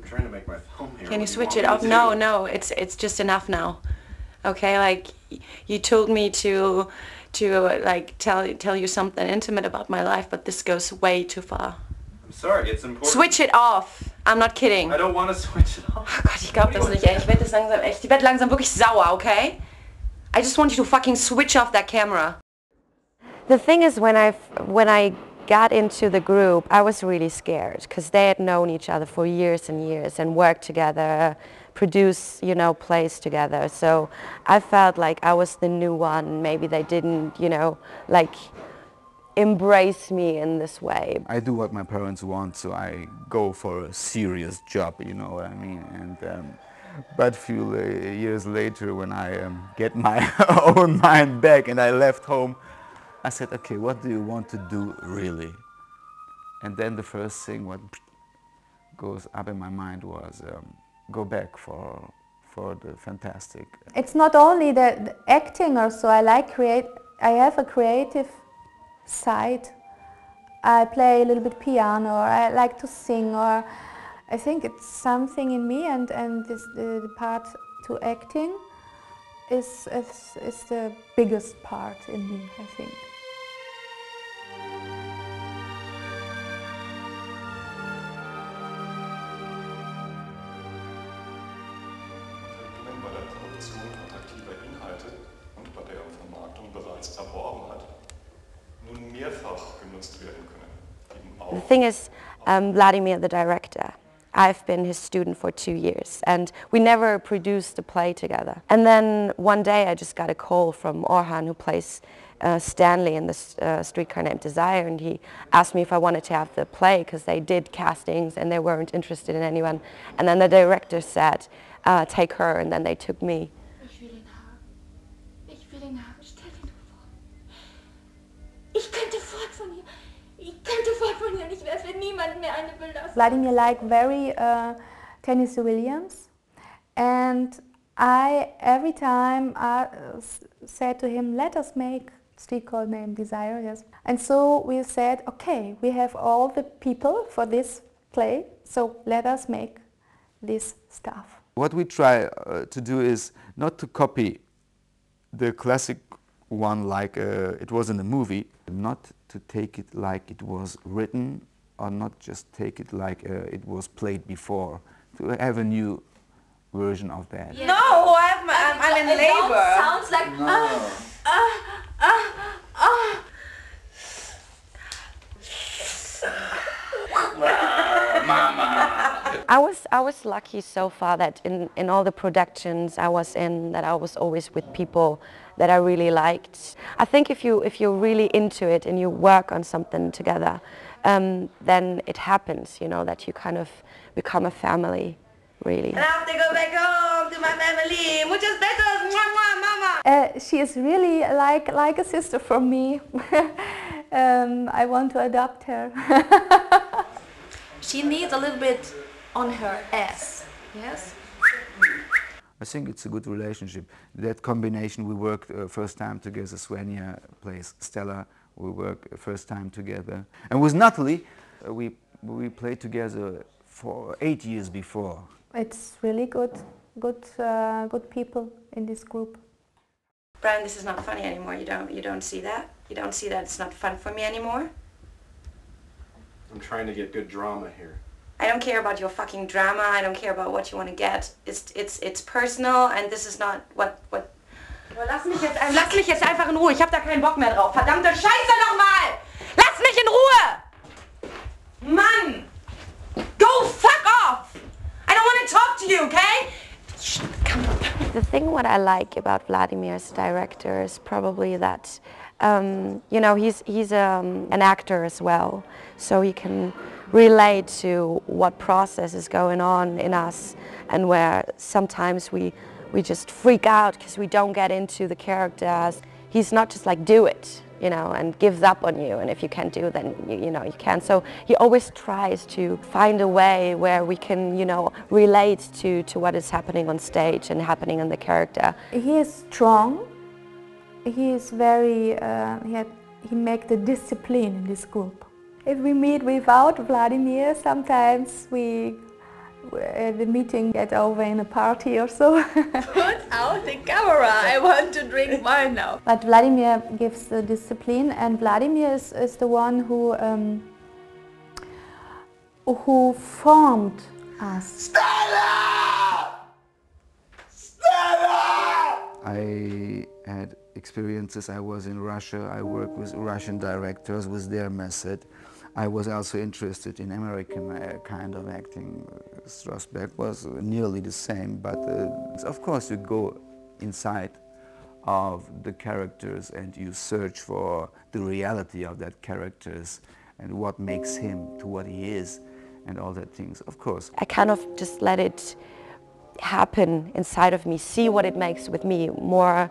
trying to make my film here. Can you switch it off? No, no, it's just enough now. Okay, like you told me to like tell you something intimate about my life, but this goes way too far. I'm sorry, it's important. Switch it off. I'm not kidding. I don't want to switch it off. Oh Gott, ich glaube das nicht, ey. Ich werde langsam wirklich sauer, okay? I just want you to fucking switch off that camera. The thing is, when I got into the group, I was really scared because they had known each other for years and years and worked together, produced, you know, plays together. So I felt like I was the new one. Maybe they didn't, you know, like embrace me in this way. I do what my parents want, so I go for a serious job, you know what I mean? And but a few years later, when I get my own mind back and I left home, I said, okay, what do you want to do really? And then the first thing what goes up in my mind was go back for the fantastic. It's not only the acting or so. I have a creative side. I play a little bit piano, or I like to sing, or I think it's something in me, and this, the part to acting is the biggest part in me, I think. Bei der Produktion attraktiver Inhalte und bei deren Vermarktung bereits erworben hat, nun mehrfach genutzt werden können. The thing is, Vladimir, the director, I've been his student for 2 years and we never produced a play together. And then one day I just got a call from Orhan, who plays Stanley in the Streetcar named Desire, and he asked me if I wanted to have the play because they did castings and they weren't interested in anyone. And then the director said, take her, and then they took me. Ich will ihn haben. Ich will ihn haben. Stell dir nur vor. Ich könnte fort von hier. Ich könnte fort von hier und ich wäre für niemanden mehr eine Belastung. Vladimir liked very Tennessee Williams, and I every time said to him, let us make Streetcar named Desire, yes. And so we said, okay, we have all the people for this play, so let us make this stuff. What we try to do is not to copy the classic one like it was in the movie, not to take it like it was written, or not just take it like it was played before, to have a new version of that. Yeah. No, I'm in labor. It sounds like I was lucky so far that in all the productions I was in, that I was always with people that I really liked. I think if you're really into it and you work on something together, then it happens, you know, that you kind of become a family, really. And I have to go back home to my family. Muchas besos, mama. She is really like a sister for me. I want to adopt her. she needs a little bit on her ass, yes? I think it's a good relationship. That combination, we worked first time together. Svenja plays Stella. We work first time together. And with Natalie, we played together for 8 years before. It's really good people in this group. Brian, this is not funny anymore. You don't see that? You don't see that it's not fun for me anymore? I'm trying to get good drama here. I don't care about your fucking drama. I don't care about what you want to get. It's personal, and this is not what. Lass mich jetzt einfach in Ruhe. Ich hab da keinen Bock mehr drauf. Verdammte Scheiße nochmal! Lass mich in Ruhe! Mann! Go fuck off! I don't want to talk to you, okay? Come on. The thing what I like about Vladimir as a director is probably that, you know, he's an actor as well, so he can relate to what process is going on in us, and where sometimes we just freak out because we don't get into the characters. He's not just like, do it, you know, and gives up on you, and if you can't do it, then you know you can't. So he always tries to find a way where we can, you know, relate to what is happening on stage and happening in the character. He is strong. He is very, he makes the discipline in this group. If we meet without Vladimir, sometimes we the meeting get over in a party or so. Put out the camera, I want to drink wine now. But Vladimir gives the discipline, and Vladimir is the one who formed us. I had experiences. I was in Russia. I worked with Russian directors with their method. I was also interested in American kind of acting. Strasberg was nearly the same, but of course you go inside of the characters and you search for the reality of that characters and what makes him to what he is and all that things, of course. I kind of just let it happen inside of me, see what it makes with me, more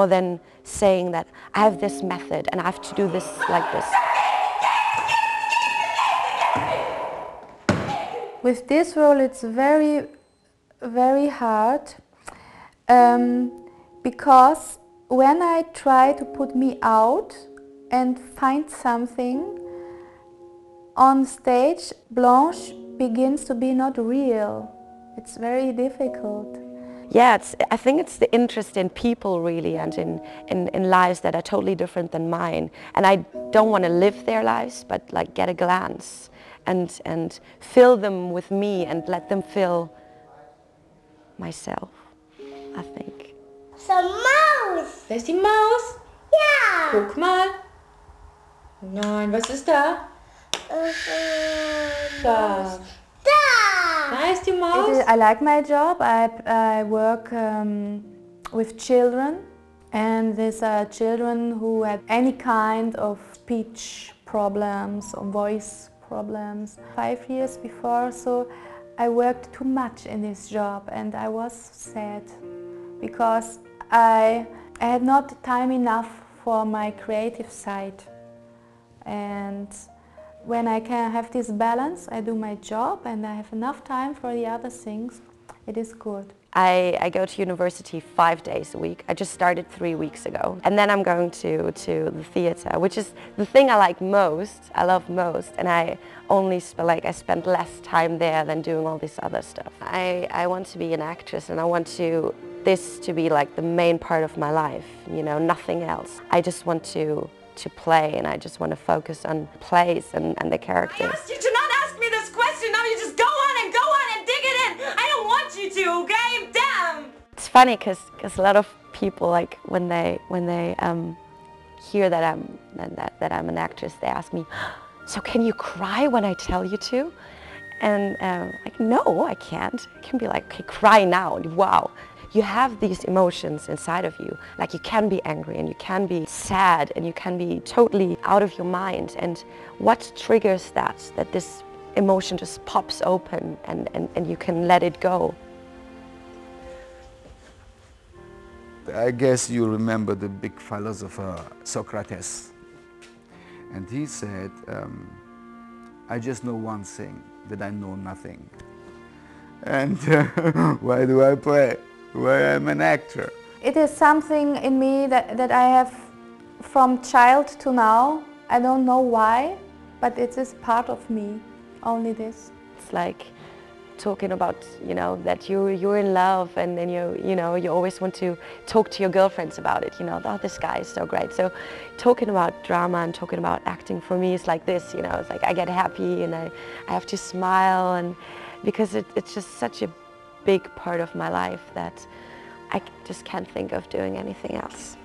than saying that I have this method and I have to do this like this. With this role it's very, very hard because when I try to put me out and find something on stage, Blanche begins to be not real. It's very difficult. Yeah, I think it's the interest in people really and in lives that are totally different than mine. And I don't want to live their lives, but like get a glance and fill them with me and let them fill myself, I think. So Maus! Wer ist die Maus? Ja! Guck mal. Nein, was ist da? Da. Da ist die Maus. I like my job. I work with children, and these are children who have any kind of speech problems or voice problems. 5 years before, so I worked too much in this job and I was sad because I had not time enough for my creative side. And when I can have this balance, I do my job and I have enough time for the other things, it is good. I go to university 5 days a week. I just started 3 weeks ago. And then I'm going to the theater, which is the thing I like most, I love most. And I only I spend less time there than doing all this other stuff. I want to be an actress and I want this to be like the main part of my life, you know, nothing else. I just want to play and I just want to focus on plays and the characters. I asked you to not ask me this question, now you just go on and dig it in. I don't want you to, okay? Damn! It's funny because a lot of people, like when they hear that I'm an actress, they ask me, so can you cry when I tell you to? And like, no, I can't. I can be like, okay, cry now, wow. You have these emotions inside of you, like you can be angry and you can be sad and you can be totally out of your mind. And what triggers that this emotion just pops open and you can let it go. I guess you remember the big philosopher Socrates. And he said, I just know one thing, that I know nothing. And why do I play? Why I'm an actor? It is something in me that I have from child to now. I don't know why, but it is part of me, only this. It's like talking about, you know, that you're in love and then you always want to talk to your girlfriends about it, you know, oh, this guy is so great. So talking about drama and talking about acting for me is like this, you know, it's like I get happy and I have to smile, and because it's just such a big part of my life that I just can't think of doing anything else.